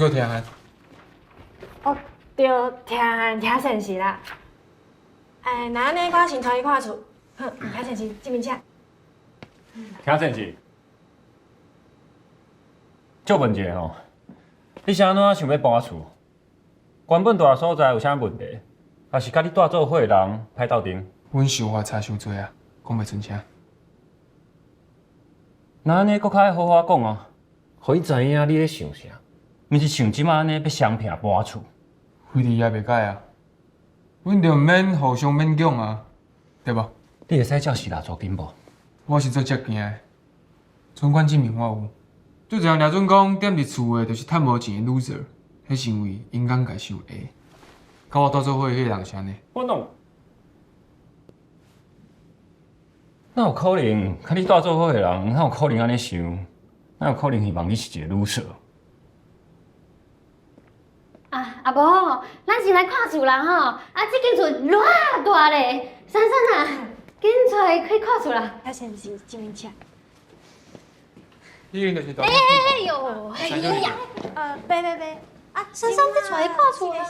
叫听汉。哦，对，听汉听现实啦。哎，那安尼我先带你看厝。哼，听现实，这边请。听真是，借问一下吼，你是安怎想要搬厝？原本住的所在有啥问题？还是甲你住做伙的人歹斗阵？阮想法差伤多啊，讲袂出声。那安尼搁较爱好好讲啊，互伊知影你咧想啥，毋是像即马安尼要相拼搬厝。非礼也袂改啊，阮着毋免互相勉强啊，对无？你会使照实力租金无？我是做接件的，存款证明我有。就这样掠准讲踮伫厝的，就是趁无钱的 loser， 迄是因为因眼界伤下。甲我住做伙迄个人是安尼。我哪有可能？甲你住做伙的人，哪有可能安尼想？哪有可能希望你是一个 loser？啊，阿婆，咱先来看厝啦吼！啊，这间厝偌大咧，珊珊啊，紧出来去看厝啦！听现实，这边请。你就是大。哎呦，哎呀，别，啊，珊珊，你出来看厝啦！